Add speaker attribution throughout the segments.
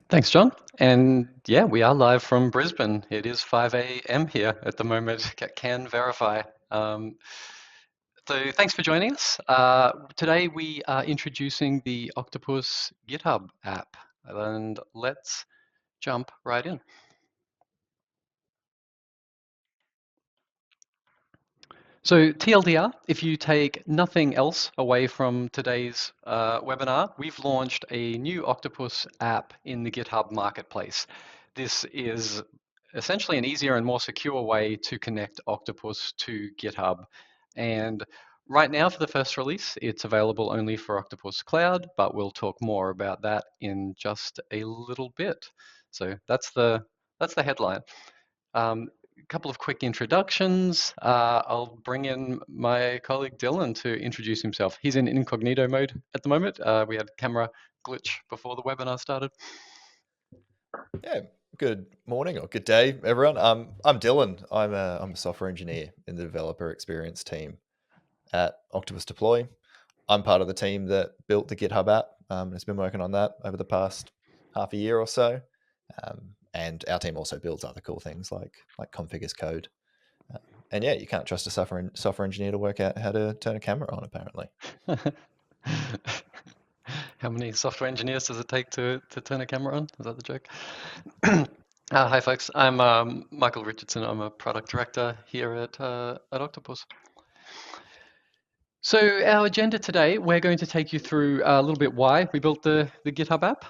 Speaker 1: Thanks, John. And yeah, we are live from Brisbane. It is 5 a.m. here at the moment. Can verify. Um, so thanks for joining us. Today we are introducing the Octopus GitHub app, and let's jump right in. So TLDR, if you take nothing else away from today's webinar, we've launched a new Octopus app in the GitHub Marketplace. This is essentially an easier and more secure way to connect Octopus to GitHub. And right now for the first release, it's available only for Octopus Cloud, but we'll talk more about that in just a little bit. So that's the headline. A couple of quick introductions. I'll bring in my colleague Dylan to introduce himself. He's in incognito mode at the moment. We had a camera glitch before the webinar started.
Speaker 2: Yeah, good morning or good day, everyone. I'm Dylan. I'm a software engineer in the developer experience team at Octopus Deploy. I'm part of the team that built the GitHub app and has been working on that over the past half a year or so. And our team also builds other cool things like config as code. And yeah, you can't trust a software engineer to work out how to turn a camera on, apparently.
Speaker 1: How many software engineers does it take to turn a camera on? Is that the joke? Hi, folks. I'm Michael Richardson. I'm a product director here at Octopus. So our agenda today, we're going to take you through a little bit why we built the GitHub app.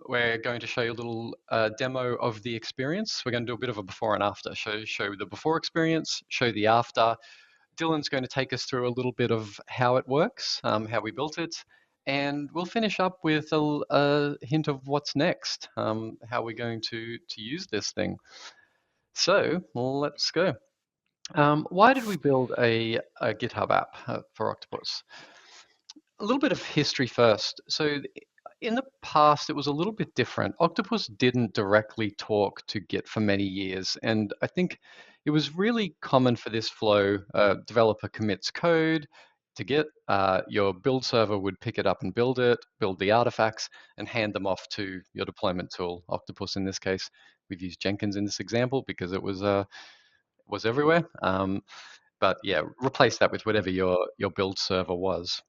Speaker 1: We're going to show you a little demo of the experience. We're going to do a bit of a before and after, show the before experience, show the after. Dylan's going to take us through a little bit of how it works, how we built it, and we'll finish up with a hint of what's next, how we're going to use this thing. So let's go. Why did we build a GitHub app for Octopus? A little bit of history first. So in the past, it was a little bit different. Octopus didn't directly talk to Git for many years, and I think it was really common for this flow. Developer commits code to Git, your build server would pick it up and build it, build the artifacts, and hand them off to your deployment tool. Octopus in this case, we've used Jenkins in this example because it was everywhere. But yeah, replace that with whatever your build server was.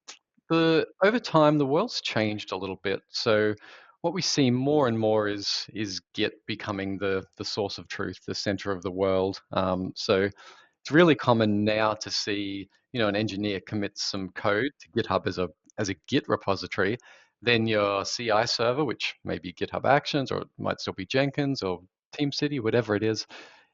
Speaker 1: Over time, the world's changed a little bit. So what we see more and more is Git becoming the source of truth, the center of the world. So it's really common now to see, an engineer commits some code to GitHub as a Git repository. Then your CI server, which may be GitHub Actions or it might still be Jenkins or TeamCity, whatever it is,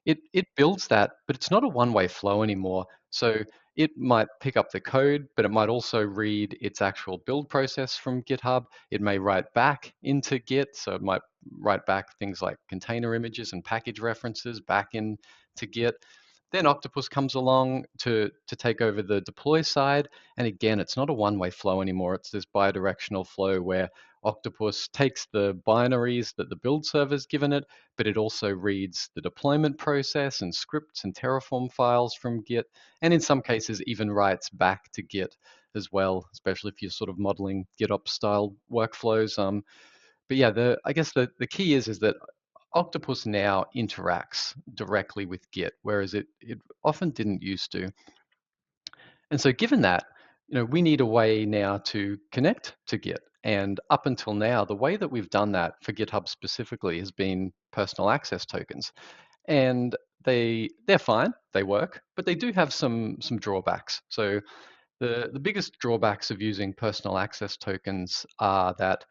Speaker 1: it builds that, but it's not a one-way flow anymore. So it might pick up the code, but it might also read its actual build process from GitHub. It may write back into Git, so it might write back things like container images and package references back into Git. Then Octopus comes along to take over the deploy side. And again, it's not a one-way flow anymore. It's this bidirectional flow where Octopus takes the binaries that the build server's given it, but it also reads the deployment process and scripts and Terraform files from Git, and in some cases even writes back to Git as well, especially if you're sort of modeling GitOps style workflows. But yeah, I guess the key is that Octopus now interacts directly with Git, whereas it often didn't used to. And so given that, we need a way now to connect to Git. And up until now, the way that we've done that for GitHub specifically has been personal access tokens. And they're fine, they work, but they do have some drawbacks. So the biggest drawbacks of using personal access tokens are that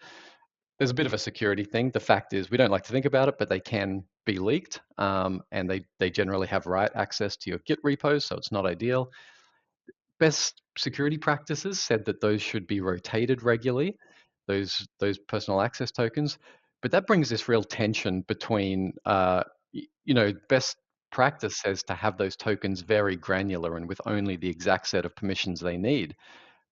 Speaker 1: there's a bit of a security thing. The fact is, we don't like to think about it, but they can be leaked, and they generally have write access to your Git repos, so it's not ideal. Best security practices said that those should be rotated regularly, those personal access tokens. But that brings this real tension between, best practice says to have those tokens very granular and with only the exact set of permissions they need.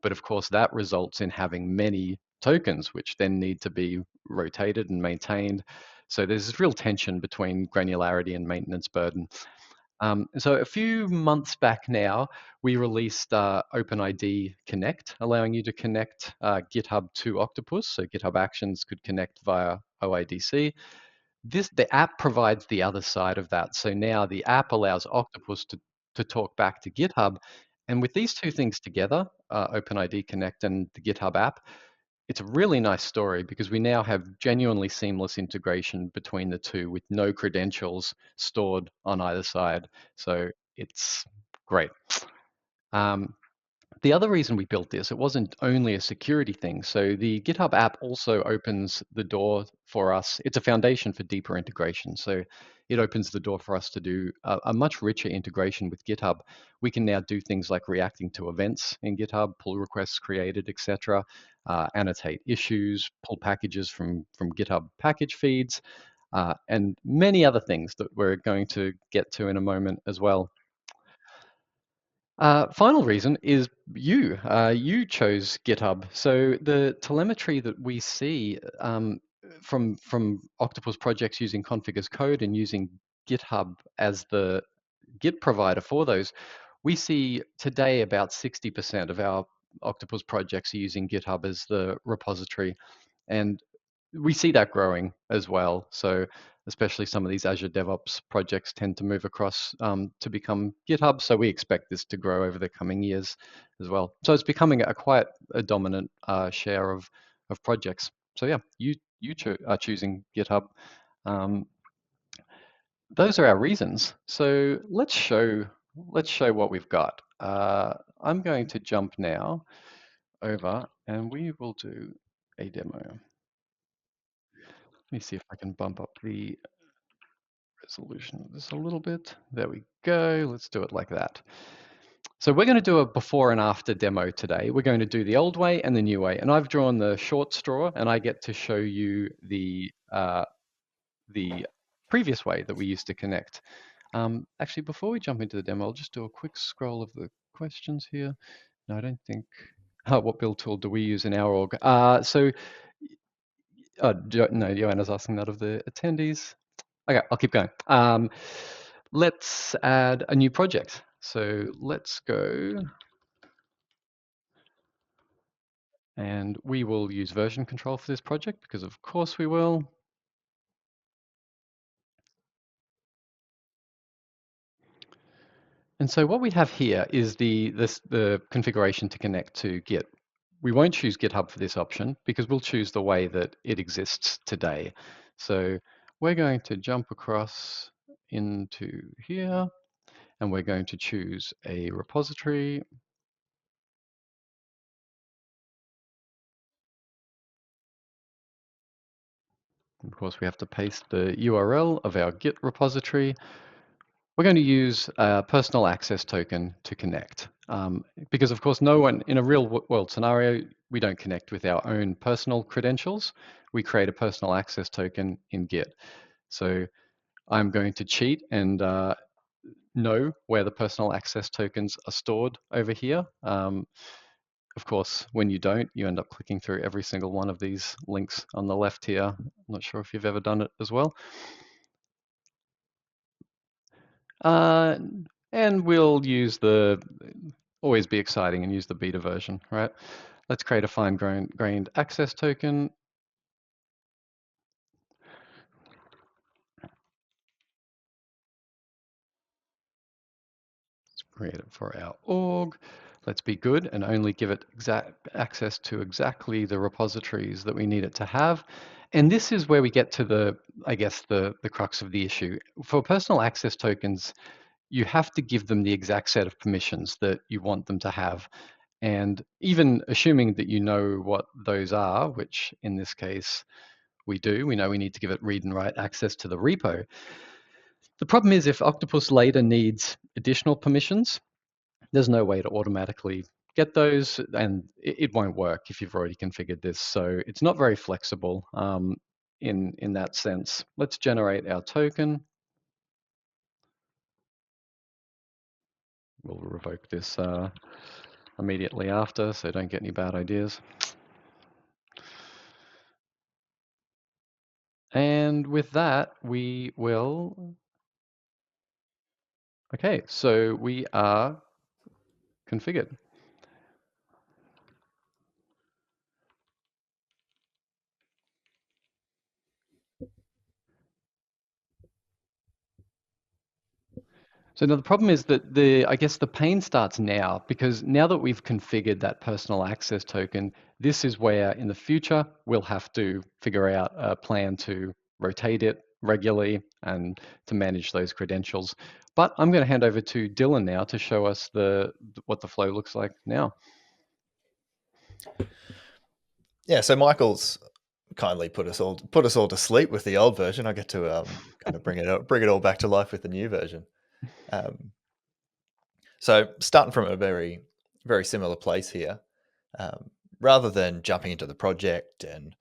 Speaker 1: But of course, that results in having many tokens, which then need to be rotated and maintained. So there's this real tension between granularity and maintenance burden. So a few months back now, we released OpenID Connect, allowing you to connect GitHub to Octopus. So GitHub Actions could connect via OIDC. The app provides the other side of that. So now the app allows Octopus to talk back to GitHub. And with these two things together, OpenID Connect and the GitHub app, it's a really nice story because we now have genuinely seamless integration between the two with no credentials stored on either side. So it's great. The other reason we built this, it wasn't only a security thing. So the GitHub app also opens the door for us. It's a foundation for deeper integration. So it opens the door for us to do a much richer integration with GitHub. We can now do things like reacting to events in GitHub, pull requests created, etc., annotate issues, pull packages from GitHub package feeds, and many other things that we're going to get to in a moment as well. Final reason is you. You chose GitHub. So the telemetry that we see from Octopus projects using config as code and using GitHub as the Git provider for those, we see today about 60% of our Octopus projects are using GitHub as the repository. And we see that growing as well. So especially some of these Azure DevOps projects tend to move across to become GitHub. So we expect this to grow over the coming years as well. So it's becoming quite a dominant share of projects. So yeah, you are choosing GitHub. Um, those are our reasons. So let's show what we've got. I'm going to jump now over and we will do a demo. Let me see if I can bump up the resolution of this a little bit. There we go. Let's do it like that. So we're going to do a before and after demo today. We're going to do the old way and the new way. And I've drawn the short straw, and I get to show you the previous way that we used to connect. Actually, before we jump into the demo, I'll just do a quick scroll of the questions here. No, I don't think. What build tool do we use in our org? No, Joanna's asking that of the attendees. Okay, I'll keep going. Let's add a new project. So let's go and we will use version control for this project because of course we will. And so what we have here is the configuration to connect to Git. We won't choose GitHub for this option because we'll choose the way that it exists today. So we're going to jump across into here and we're going to choose a repository. Of course, we have to paste the URL of our Git repository. We're going to use a personal access token to connect. Because of course, no one in a real world scenario, we don't connect with our own personal credentials. We create a personal access token in Git. So I'm going to cheat and know where the personal access tokens are stored over here. Of course, when you don't, you end up clicking through every single one of these links on the left here. I'm not sure if you've ever done it as well. And we'll use always be exciting and use the beta version, right? Let's create a fine-grained access token. Let's create it for our org. Let's be good and only give it access to exactly the repositories that we need it to have. And this is where we get to I guess, the crux of the issue. For personal access tokens, you have to give them the exact set of permissions that you want them to have. And even assuming that you know what those are, which in this case we do, we know we need to give it read and write access to the repo. The problem is if Octopus later needs additional permissions, there's no way to automatically get those, and it won't work if you've already configured this. So it's not very flexible in that sense. Let's generate our token. We'll revoke this immediately after, so don't get any bad ideas. And with that, we will. Okay, so we are configured. So now the problem is that I guess the pain starts now, because now that we've configured that personal access token, this is where in the future we'll have to figure out a plan to rotate it regularly and to manage those credentials. But I'm going to hand over to Dylan now to show us what the flow looks like now.
Speaker 2: Yeah, so Michael's kindly put us all to sleep with the old version. I get to kind of bring it all back to life with the new version. So starting from a very, very similar place here, rather than jumping into the project and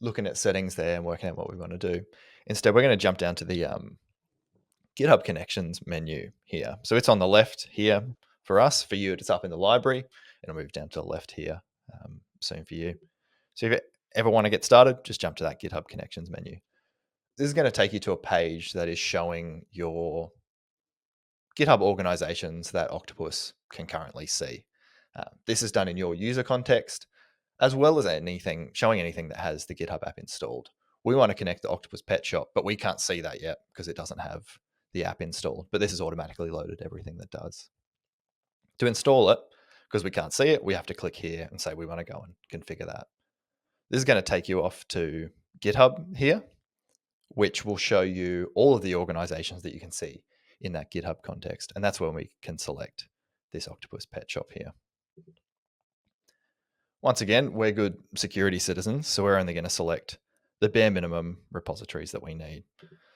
Speaker 2: looking at settings there and working out what we want to do, instead we're going to jump down to the GitHub Connections menu here. So it's on the left here for us. For you, it's up in the library, and I'll move down to the left here soon for you. So if you ever want to get started, just jump to that GitHub Connections menu. This is going to take you to a page that is showing your GitHub organizations that Octopus can currently see. This is done in your user context, as well as showing anything that has the GitHub app installed. We want to connect the Octopus Pet Shop, but we can't see that yet because it doesn't have the app installed. But this has automatically loaded everything that does. To install it, because we can't see it, we have to click here and say we want to go and configure that. This is going to take you off to GitHub here, which will show you all of the organizations that you can see in that GitHub context. And that's when we can select this Octopus Pet Shop here. Once again, we're good security citizens, so we're only going to select the bare minimum repositories that we need.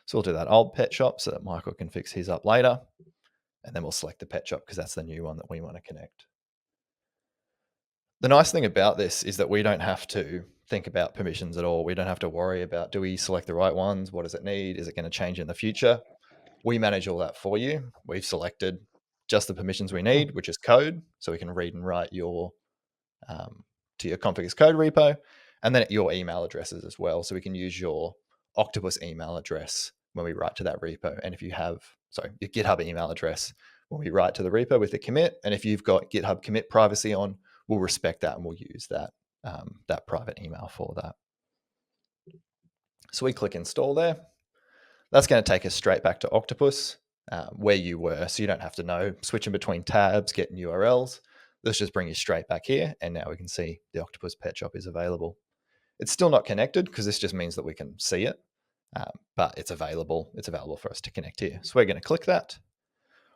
Speaker 2: So we'll do that old pet shop so that Michael can fix his up later. And then we'll select the pet shop because that's the new one that we want to connect. The nice thing about this is that we don't have to think about permissions at all. We don't have to worry about, do we select the right ones? What does it need? Is it going to change in the future? We manage all that for you. We've selected just the permissions we need, which is code. So we can read and write to your config as code repo, and then your email addresses as well. So we can use your Octopus email address when we write to that repo. And if you have, your GitHub email address when we write to the repo with the commit. And if you've got GitHub commit privacy on, we'll respect that and we'll use that, that private email for that. So we click install there. That's going to take us straight back to Octopus, where you were. So you don't have to know switching between tabs, getting URLs. Let's just bring you straight back here. And now we can see the Octopus Pet Shop is available. It's still not connected because this just means that we can see it, but it's available. It's available for us to connect here. So we're going to click that.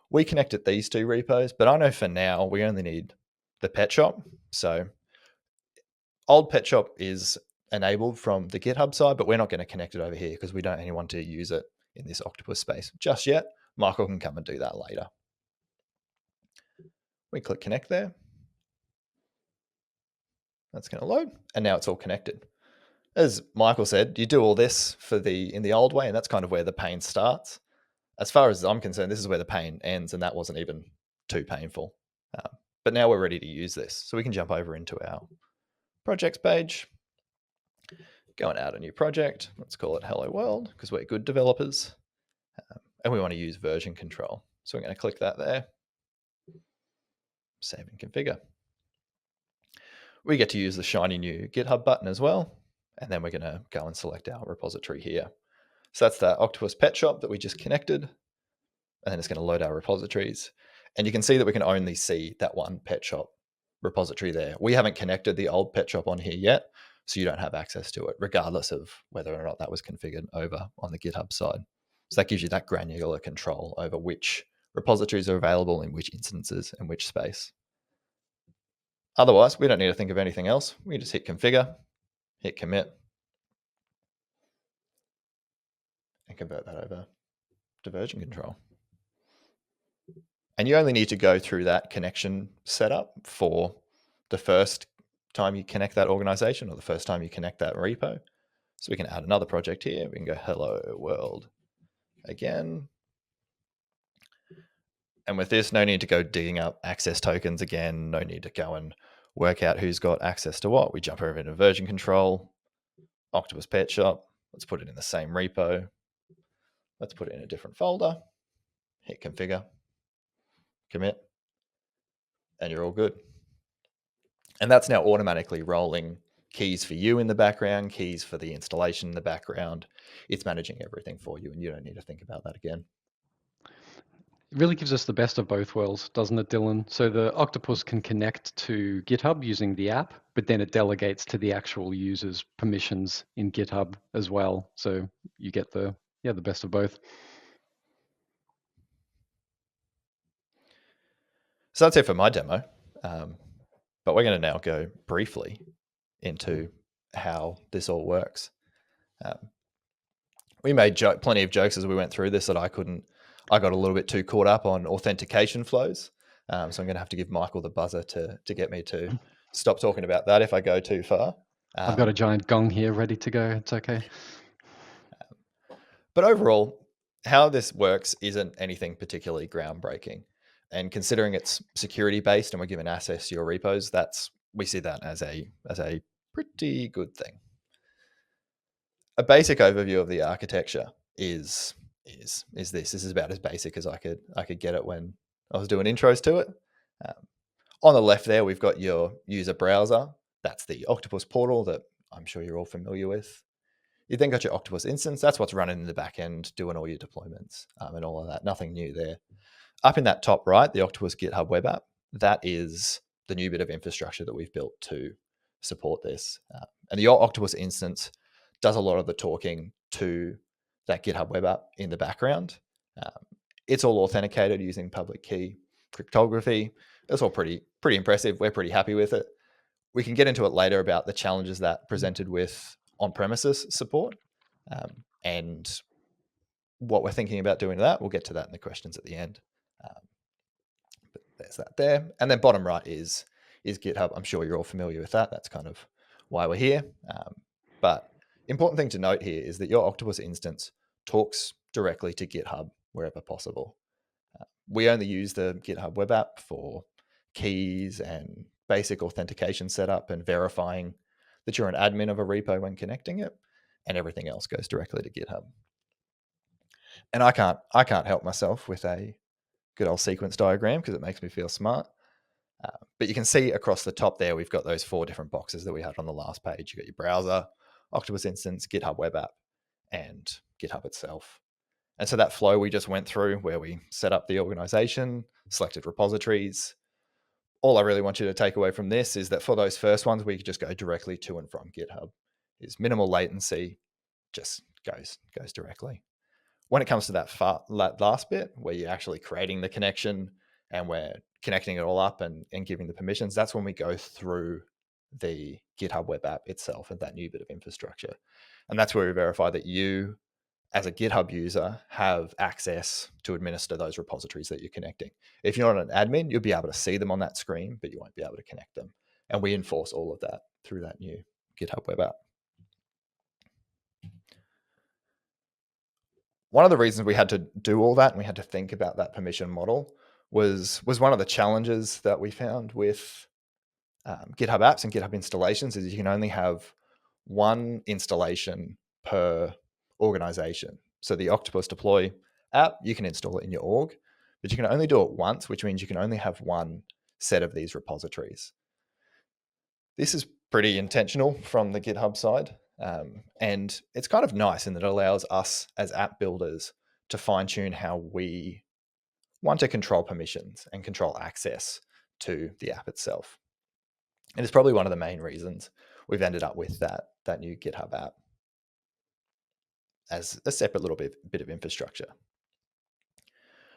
Speaker 2: We connected these two repos, but I know for now we only need the Pet Shop. So old Pet Shop is enabled from the GitHub side, but we're not going to connect it over here because we don't only want to use it in this Octopus space just yet. Michael can come and do that later. We click connect there. That's going to load, and now it's all connected. As Michael said, you do all this in the old way, and that's kind of where the pain starts. As far as I'm concerned, this is where the pain ends, and that wasn't even too painful. But now we're ready to use this. So we can jump over into our projects page, go and add a new project. Let's call it Hello World because we're good developers. And we want to use version control. So we're going to click that there, save and configure. We get to use the shiny new GitHub button as well. And then we're going to go and select our repository here. So that's that Octopus Pet Shop that we just connected. And then it's going to load our repositories. And you can see that we can only see that one Pet Shop repository there. We haven't connected the old Pet Shop on here yet, so you don't have access to it, regardless of whether or not that was configured over on the GitHub side. So that gives you that granular control over which repositories are available in which instances and which space. Otherwise, we don't need to think of anything else. We just hit configure, hit commit, and convert that over to version control. And you only need to go through that connection setup for the first time you connect that organization or the first time you connect that repo. So we can add another project here. We can go hello world again. And with this, no need to go digging up access tokens again. No need to go and work out who's got access to what. We jump over into version control, Octopus Pet Shop. Let's put it in the same repo. Let's put it in a different folder. Hit configure, commit, and you're all good. And that's now automatically rolling keys for you in the background, keys for the installation in the background. It's managing everything for you, and you don't need to think about that again.
Speaker 1: really gives us the best of both worlds, doesn't it, Dylan? So the Octopus can connect to GitHub using the app, but then it delegates to the actual user's permissions in GitHub as well. So you get the best of both.
Speaker 2: So that's it for my demo. But we're going to now go briefly into how this all works. We made plenty of jokes as we went through this that I got a little bit too caught up on authentication flows. So I'm going to have to give Michael the buzzer to get me to stop talking about that if I go too far.
Speaker 1: I've got a giant gong here ready to go. It's okay.
Speaker 2: But overall, how this works isn't anything particularly groundbreaking. And considering it's security based and we're given access to your repos, we see that as a pretty good thing. A basic overview of the architecture is this. This is about as basic as I could get it when I was doing intros to it. On the left there, we've got your user browser. That's the Octopus portal that I'm sure you're all familiar with. You then got your Octopus instance. That's what's running in the back end, doing all your deployments and all of that. Nothing new there. Up in that top right, the Octopus GitHub web app, that is the new bit of infrastructure that we've built to support this. And the Octopus instance does a lot of the talking to that GitHub web app in the background. It's all authenticated using public key cryptography. It's all pretty impressive. We're pretty happy with it. We can get into it later about the challenges that presented with on-premises support and what we're thinking about doing to that. We'll get to that in the questions at the end. But there's that there. And then bottom right is GitHub. I'm sure you're all familiar with that. That's kind of why we're here. But important thing to note here is that your Octopus instance talks directly to GitHub wherever possible. We only use the GitHub web app for keys and basic authentication setup and verifying that you're an admin of a repo when connecting it, and everything else goes directly to GitHub. And I can't help myself with a good old sequence diagram because it makes me feel smart. But you can see across the top there, we've got those 4 different boxes that we had on the last page. You got your browser, Octopus instance, GitHub web app, and GitHub itself. And so that flow we just went through where we set up the organization, selected repositories. All I really want you to take away from this is that for those first ones, we could just go directly to and from GitHub. Is minimal latency, just goes directly. When it comes to that last bit where you're actually creating the connection and we're connecting it all up and giving the permissions, that's when we go through the GitHub web app itself and that new bit of infrastructure. And that's where we verify that you, as a GitHub user, have access to administer those repositories that you're connecting. If you're not an admin, you'll be able to see them on that screen, but you won't be able to connect them. And we enforce all of that through that new GitHub web app. One of the reasons we had to do all that and we had to think about that permission model was one of the challenges that we found with GitHub apps and GitHub installations is you can only have one installation per organization. So the Octopus Deploy app, you can install it in your org, but you can only do it once, which means you can only have one set of these repositories. This is pretty intentional from the GitHub side. And it's kind of nice in that it allows us as app builders to fine tune how we want to control permissions and control access to the app itself. And it's probably one of the main reasons we've ended up with that new GitHub app as a separate little bit of infrastructure.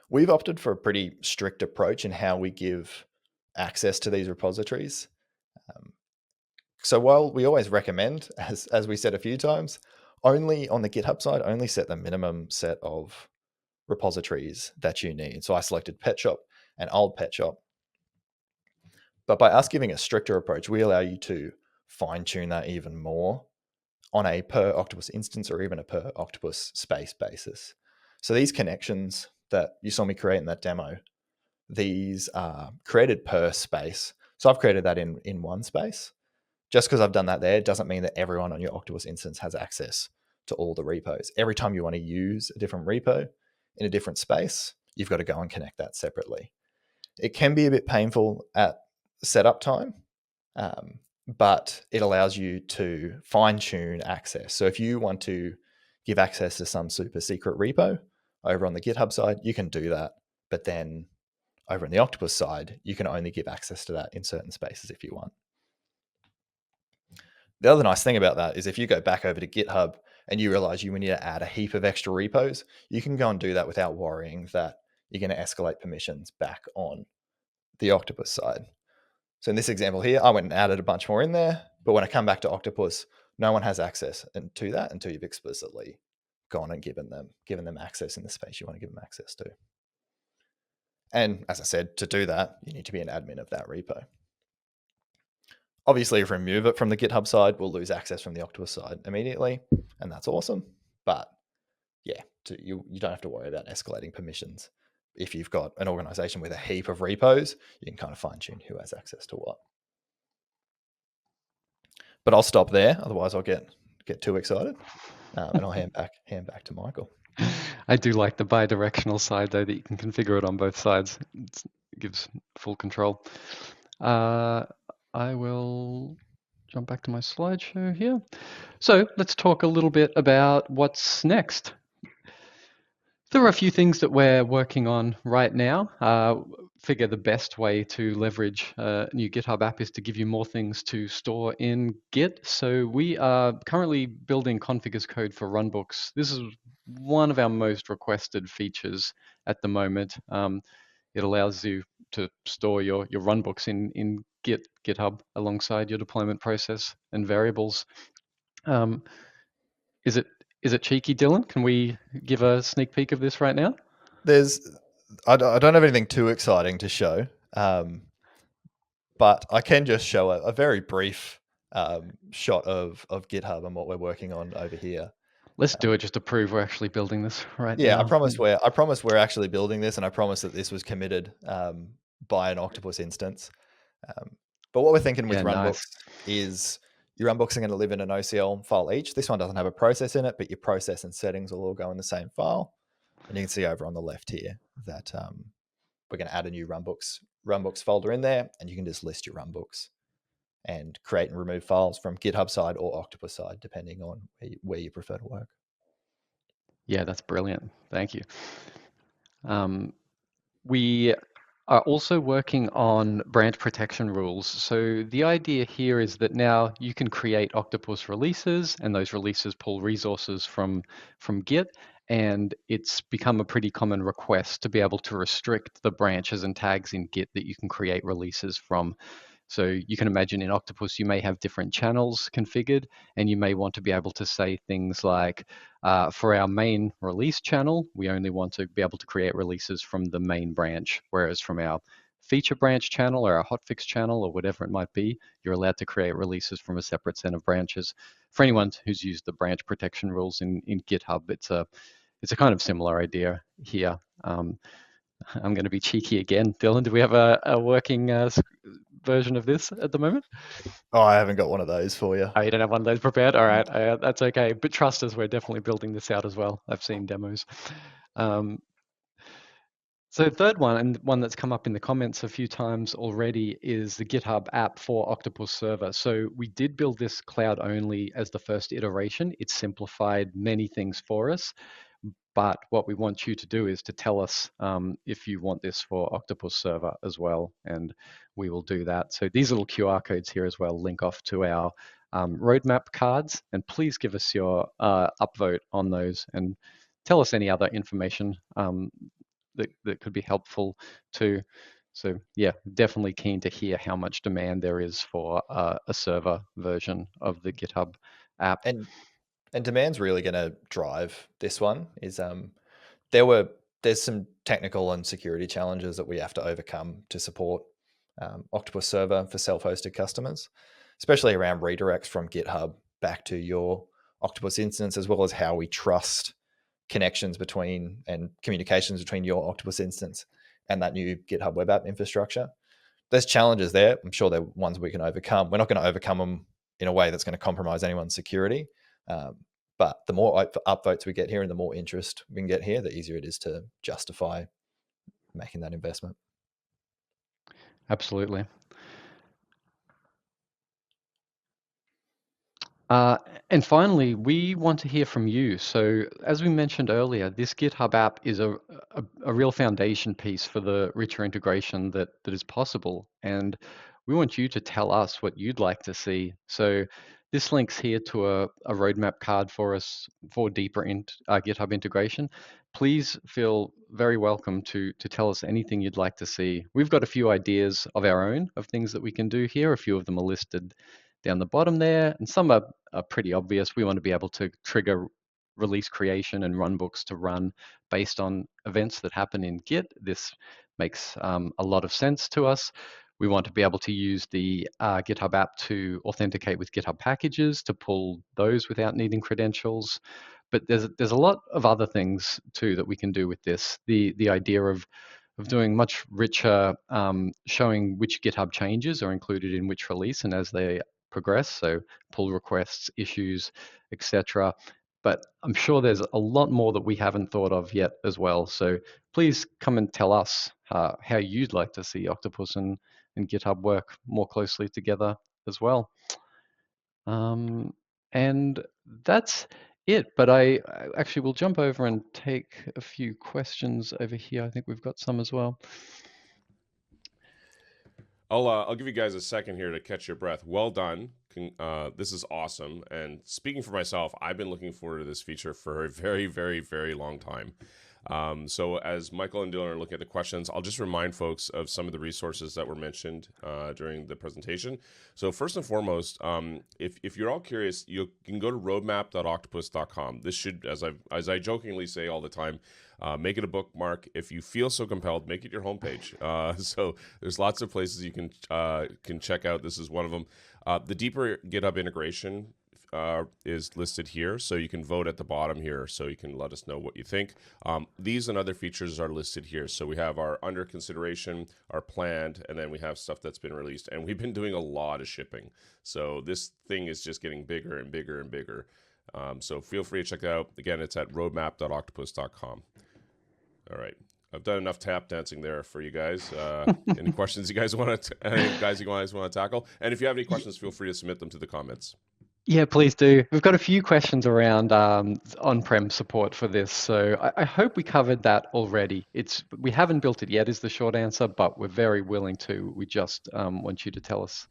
Speaker 2: We've opted for a pretty strict approach in how we give access to these repositories. So while we always recommend, as we said a few times, only on the GitHub side, only set the minimum set of repositories that you need. So I selected Pet Shop and Old Pet Shop. But by us giving a stricter approach, we allow you to fine tune that even more on a per Octopus instance or even a per Octopus space basis. So these connections that you saw me create in that demo, these are created per space. So I've created that in one space. Just because I've done that there doesn't mean that everyone on your Octopus instance has access to all the repos. Every time you want to use a different repo in a different space, you've got to go and connect that separately. It can be a bit painful at setup time, but it allows you to fine tune access. So if you want to give access to some super secret repo over on the GitHub side, you can do that. but then over on the Octopus side, you can only give access to that in certain spaces if you want. The other nice thing about that is if you go back over to GitHub and you realize you need to add a heap of extra repos, you can go and do that without worrying that you're going to escalate permissions back on the Octopus side. So in this example here, I went and added a bunch more in there, but when I come back to Octopus, no one has access to that until you've explicitly gone and given them access in the space you want to give them access to. And as I said, to do that, you need to be an admin of that repo. Obviously, if we remove it from the GitHub side, we'll lose access from the Octopus side immediately, and that's awesome. But yeah, you don't have to worry about escalating permissions. If you've got an organization with a heap of repos, you can kind of fine tune who has access to what. But I'll stop there, otherwise I'll get too excited, and I'll hand back to Michael.
Speaker 1: I do like the bi-directional side though, that you can configure it on both sides. It gives full control. I will jump back to my slideshow here. So let's talk a little bit about what's next. There are a few things that we're working on right now. Figure the best way to leverage a new GitHub app is to give you more things to store in Git. So we are currently building config as code for runbooks. This is one of our most requested features at the moment. It allows you to store your runbooks in GitHub alongside your deployment process and variables. Is it cheeky, Dylan? Can we give a sneak peek of this right now?
Speaker 2: I don't have anything too exciting to show, but I can just show a very brief shot of GitHub and what we're working on over here.
Speaker 1: Let's do it just to prove we're actually building this right
Speaker 2: Yeah,
Speaker 1: now.
Speaker 2: I promise we're actually building this, and I promise that this was committed by an Octopus instance. But what we're thinking with runbooks is your runbooks are going to live in an OCL file each. This one doesn't have a process in it, but your process and settings will all go in the same file. And you can see over on the left here that we're going to add a new runbooks folder in there, and you can just list your runbooks and create and remove files from GitHub side or Octopus side, depending on where you prefer to work.
Speaker 1: Yeah, that's brilliant. Thank you. We are also working on branch protection rules. So the idea here is that now you can create Octopus releases, and those releases pull resources from Git, and it's become a pretty common request to be able to restrict the branches and tags in Git that you can create releases from. So you can imagine in Octopus, you may have different channels configured, and you may want to be able to say things like, for our main release channel, we only want to be able to create releases from the main branch, whereas from our feature branch channel or our hotfix channel or whatever it might be, you're allowed to create releases from a separate set of branches. For anyone who's used the branch protection rules in GitHub, it's a kind of similar idea here. I'm going to be cheeky again. Dylan, do we have a working version of this at the moment?
Speaker 2: Oh, I haven't got one of those for you.
Speaker 1: Oh, you don't have one of those prepared? All right, that's okay. But trust us, we're definitely building this out as well. I've seen demos. So third one, and one that's come up in the comments a few times already, is the GitHub app for Octopus Server. So we did build this cloud only as the first iteration. It simplified many things for us. But what we want you to do is to tell us if you want this for Octopus Server as well, and we will do that. So these little QR codes here as well link off to our roadmap cards, and please give us your upvote on those and tell us any other information that could be helpful too. So yeah, definitely keen to hear how much demand there is for a server version of the GitHub app.
Speaker 2: And demand's really going to drive this one. There's some technical and security challenges that we have to overcome to support Octopus Server for self-hosted customers, especially around redirects from GitHub back to your Octopus instance, as well as how we trust connections between and communications between your Octopus instance and that new GitHub web app infrastructure. There's challenges there. I'm sure they're ones we can overcome. We're not going to overcome them in a way that's going to compromise anyone's security. But the more upvotes we get here and the more interest we can get here, the easier it is to justify making that investment.
Speaker 1: Absolutely. Uh, and finally, we want to hear from you. So, as we mentioned earlier, this GitHub app is a real foundation piece for the richer integration that is possible. And we want you to tell us what you'd like to see. So, this links here to a roadmap card for us for deeper GitHub integration. Please feel very welcome to tell us anything you'd like to see. We've got a few ideas of our own of things that we can do here. A few of them are listed down the bottom there, and some are pretty obvious. We want to be able to trigger release creation and runbooks to run based on events that happen in Git. This makes a lot of sense to us. We want to be able to use the GitHub app to authenticate with GitHub packages to pull those without needing credentials. But there's a lot of other things too that we can do with this. The idea of doing much richer, showing which GitHub changes are included in which release and as they progress, so pull requests, issues, etc. But I'm sure there's a lot more that we haven't thought of yet as well. So please come and tell us how you'd like to see Octopus and GitHub work more closely together as well. And that's it. But I actually will jump over and take a few questions over here. I think we've got some as well.
Speaker 3: I'll give you guys a second here to catch your breath. Well done. This is awesome. And speaking for myself, I've been looking forward to this feature for a very, very, very long time. So as Michael and Dylan are looking at the questions, I'll just remind folks of some of the resources that were mentioned during the presentation. So first and foremost, if you're all curious, you can go to roadmap.octopus.com. This should, as I jokingly say all the time, make it a bookmark. If you feel so compelled, make it your homepage. So there's lots of places you can check out. This is one of them. The deeper GitHub integration is listed here, so you can vote at the bottom here, so you can let us know what you think. These and other features are listed here. So we have our under consideration, our planned, and then we have stuff that's been released. And we've been doing a lot of shipping. So this thing is just getting bigger and bigger and bigger. So feel free to check it out. Again, it's at roadmap.octopus.com. All right. I've done enough tap dancing there for you guys. Any questions you guys want to tackle? And if you have any questions, feel free to submit them to the comments.
Speaker 1: Yeah, please do. We've got a few questions around on-prem support for this, so I hope we covered that already. We haven't built it yet, is the short answer, but we're very willing to. We just want you to tell us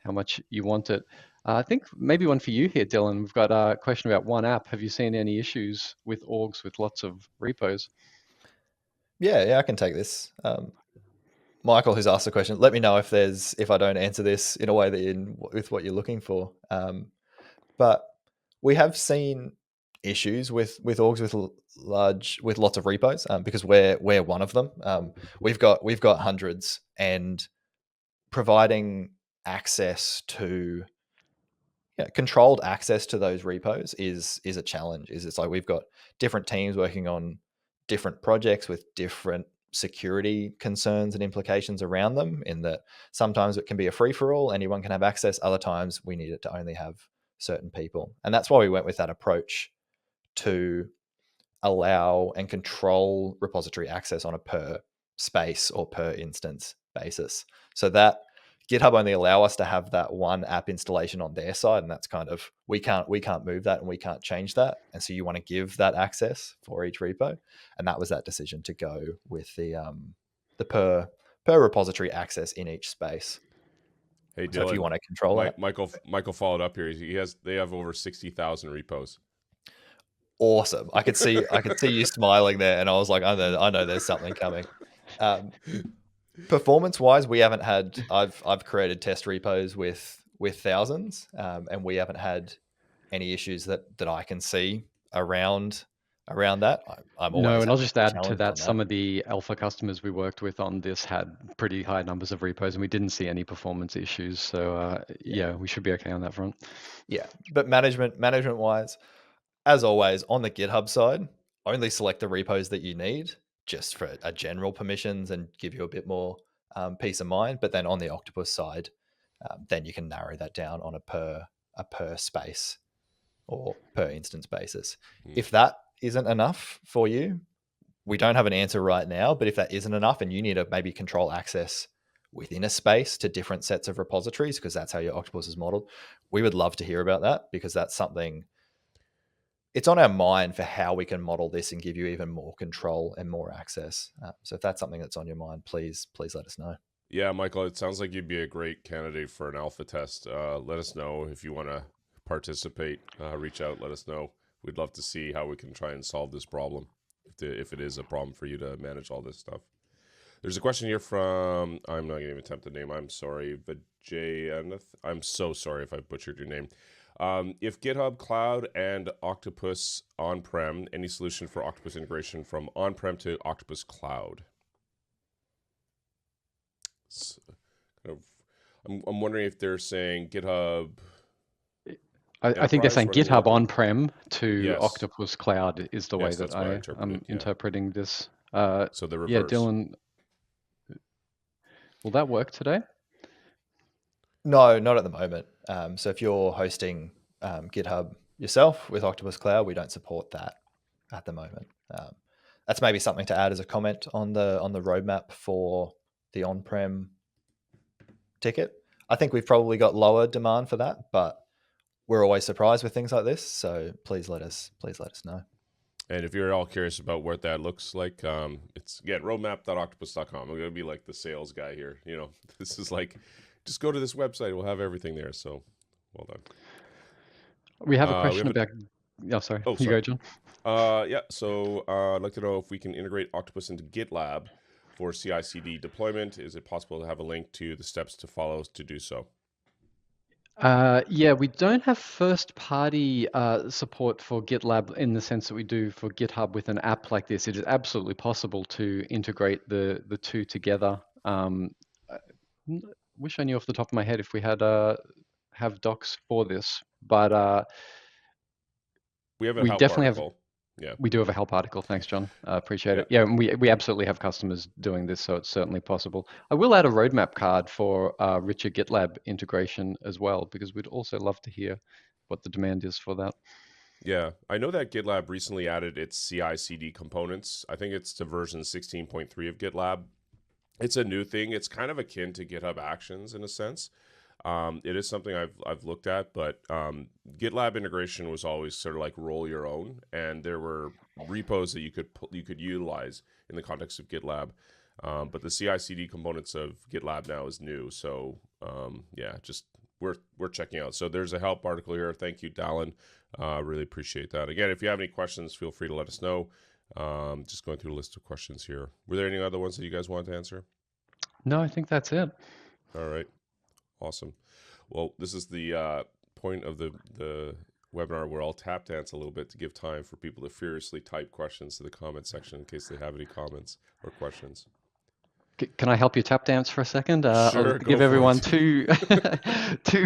Speaker 1: how much you want it. I think maybe one for you here, Dylan. We've got a question about one app. Have you seen any issues with orgs with lots of repos?
Speaker 2: Yeah, I can take this. Michael, who's asked the question, let me know if I don't answer this in a way with what you're looking for. But we have seen issues with orgs with lots of repos because we're one of them. We've got hundreds, and providing access to controlled access to those repos is a challenge. It's like we've got different teams working on different projects with different security concerns and implications around them, in that sometimes it can be a free-for-all, anyone can have access, other times we need it to only have certain people. And that's why we went with that approach to allow and control repository access on a per space or per instance basis, so that GitHub only allow us to have that one app installation on their side, and that's kind of we can't move that and we can't change that. And so you want to give that access for each repo, and that was that decision to go with the per repository access in each space.
Speaker 3: Hey, Dylan,
Speaker 2: so if you want to control it,
Speaker 3: Michael followed up here. They have over 60,000 repos.
Speaker 2: Awesome. I could see you smiling there, and I was like, I know there's something coming. Performance wise, we haven't had. I've created test repos with thousands, and we haven't had any issues that I can see around that. I'm always
Speaker 1: No, and I'll
Speaker 2: happy
Speaker 1: just
Speaker 2: to
Speaker 1: add to
Speaker 2: challenge
Speaker 1: that,
Speaker 2: on that.
Speaker 1: some of the alpha customers we worked with on this had pretty high numbers of repos, and we didn't see any performance issues. So yeah, we should be okay on that front.
Speaker 2: Yeah, but management wise, as always, on the GitHub side, only select the repos that you need, just for a general permissions and give you a bit more peace of mind. But then on the Octopus side, then you can narrow that down on a per space or per instance basis. If that isn't enough for you, we don't have an answer right now. But if that isn't enough and you need to maybe control access within a space to different sets of repositories, because that's how your Octopus is modeled, we would love to hear about that, because that's something, it's on our mind for how we can model this and give you even more control and more access. So if that's something that's on your mind, please let us know.
Speaker 3: Yeah, Michael, it sounds like you'd be a great candidate for an alpha test. Let us know if you want to participate. Reach out, let us know. We'd love to see how we can try and solve this problem, if it is a problem for you to manage all this stuff. There's a question here from, I'm not going to even attempt the name, I'm sorry, Vijay. I'm so sorry if I butchered your name. If GitHub Cloud and Octopus on-prem, any solution for Octopus integration from on-prem to Octopus Cloud? I'm wondering if they're saying GitHub.
Speaker 1: I think they're saying GitHub on-prem to
Speaker 3: Yes.
Speaker 1: Octopus Cloud is the way that I'm interpreting this.
Speaker 3: So the reverse.
Speaker 1: Yeah, Dylan, will that work today?
Speaker 2: No, not at the moment. So if you're hosting GitHub yourself with Octopus Cloud, we don't support that at the moment. That's maybe something to add as a comment on the roadmap for the on-prem ticket. I think we've probably got lower demand for that, but we're always surprised with things like this. So please let us know.
Speaker 3: And if you're all curious about what that looks like, it's roadmap.octopus.com. I'm going to be like the sales guy here. You know, this is like, just go to this website. We'll have everything there. So well done.
Speaker 1: We have a question about. Oh, sorry. You go, John.
Speaker 3: Yeah. So I'd like to know if we can integrate Octopus into GitLab for CI/CD deployment. Is it possible to have a link to the steps to follow to do so?
Speaker 1: Yeah, we don't have first-party support for GitLab in the sense that we do for GitHub with an app like this. It is absolutely possible to integrate the two together. Wish I knew off the top of my head if we had have docs for this, but
Speaker 3: we have a
Speaker 1: we
Speaker 3: help
Speaker 1: definitely
Speaker 3: article.
Speaker 1: Yeah, we do have a help article. Thanks, John. Appreciate it.
Speaker 3: Yeah,
Speaker 1: and we absolutely have customers doing this, so it's certainly possible. I will add a roadmap card for richer GitLab integration as well, because we'd also love to hear what the demand is for that.
Speaker 3: Yeah, I know that GitLab recently added its CI/CD components. I think it's to version 16.3 of GitLab. It's a new thing. It's kind of akin to GitHub Actions in a sense. It is something I've looked at, but GitLab integration was always sort of like roll your own, and there were repos that you could utilize in the context of GitLab. But the CI/CD components of GitLab now is new, so yeah, just we're checking out. So there's a help article here. Thank you, Dallin. Really appreciate that. Again, if you have any questions, feel free to let us know. Just going through a list of questions here. Were there any other ones that you guys wanted to answer?
Speaker 1: No, I think that's it.
Speaker 3: All right. Awesome. Well, this is the point of the webinar where I'll tap dance a little bit to give time for people to furiously type questions to the comment section in case they have any comments or questions.
Speaker 1: Can I help you tap dance for a second?
Speaker 3: Sure,
Speaker 1: I'll give everyone two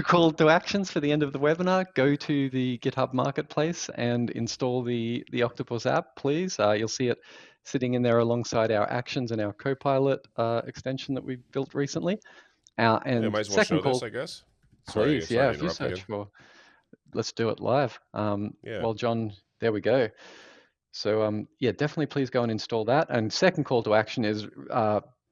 Speaker 1: call to actions for the end of the webinar. Go to the GitHub Marketplace and install the Octopus app, please. You'll see it sitting in there alongside our actions and our Copilot extension that we've built recently. And
Speaker 3: might as well
Speaker 1: second
Speaker 3: show
Speaker 1: call,
Speaker 3: this, I guess.
Speaker 1: please.
Speaker 3: Sorry
Speaker 1: Yeah,
Speaker 3: to
Speaker 1: if you
Speaker 3: interrupt
Speaker 1: search
Speaker 3: again.
Speaker 1: for, let's do it live.
Speaker 3: Yeah.
Speaker 1: Well, John, there we go. So yeah, definitely please go and install that. And second call to action is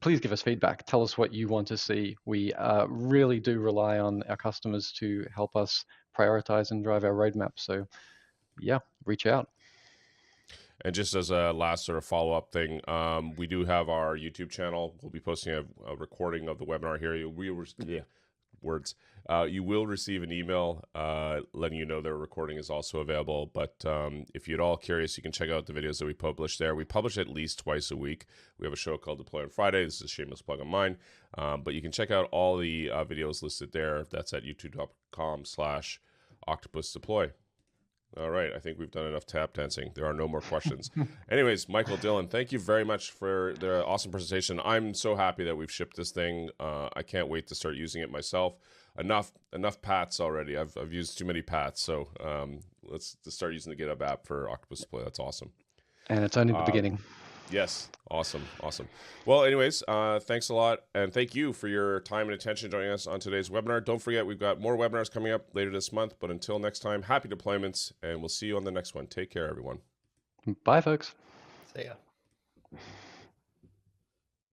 Speaker 1: please give us feedback. Tell us what you want to see. We really do rely on our customers to help us prioritize and drive our roadmap. So yeah, reach out.
Speaker 3: And just as a last sort of follow-up thing, we do have our YouTube channel. We'll be posting a recording of the webinar here. You will receive an email letting you know their recording is also available. But if you're at all curious, you can check out the videos that we publish there. We publish at least twice a week. We have a show called Deploy on Friday. This is a shameless plug on mine. But you can check out all the videos listed there. That's at youtube.com/Octopus Deploy. All right, I think we've done enough tap dancing. There are no more questions. Anyways, Michael, Dylan, thank you very much for the awesome presentation. I'm so happy that we've shipped this thing. I can't wait to start using it myself. Enough pats already. I've used too many pats, so let's start using the GitHub app for Octopus Deploy. That's awesome.
Speaker 1: And it's only the beginning.
Speaker 3: Yes, awesome. Well, anyways, thanks a lot, and thank you for your time and attention joining us on today's webinar. Don't forget, we've got more webinars coming up later this month, but until next time, happy deployments, and we'll see you on the next one. Take care, everyone.
Speaker 1: Bye, folks.
Speaker 2: See ya.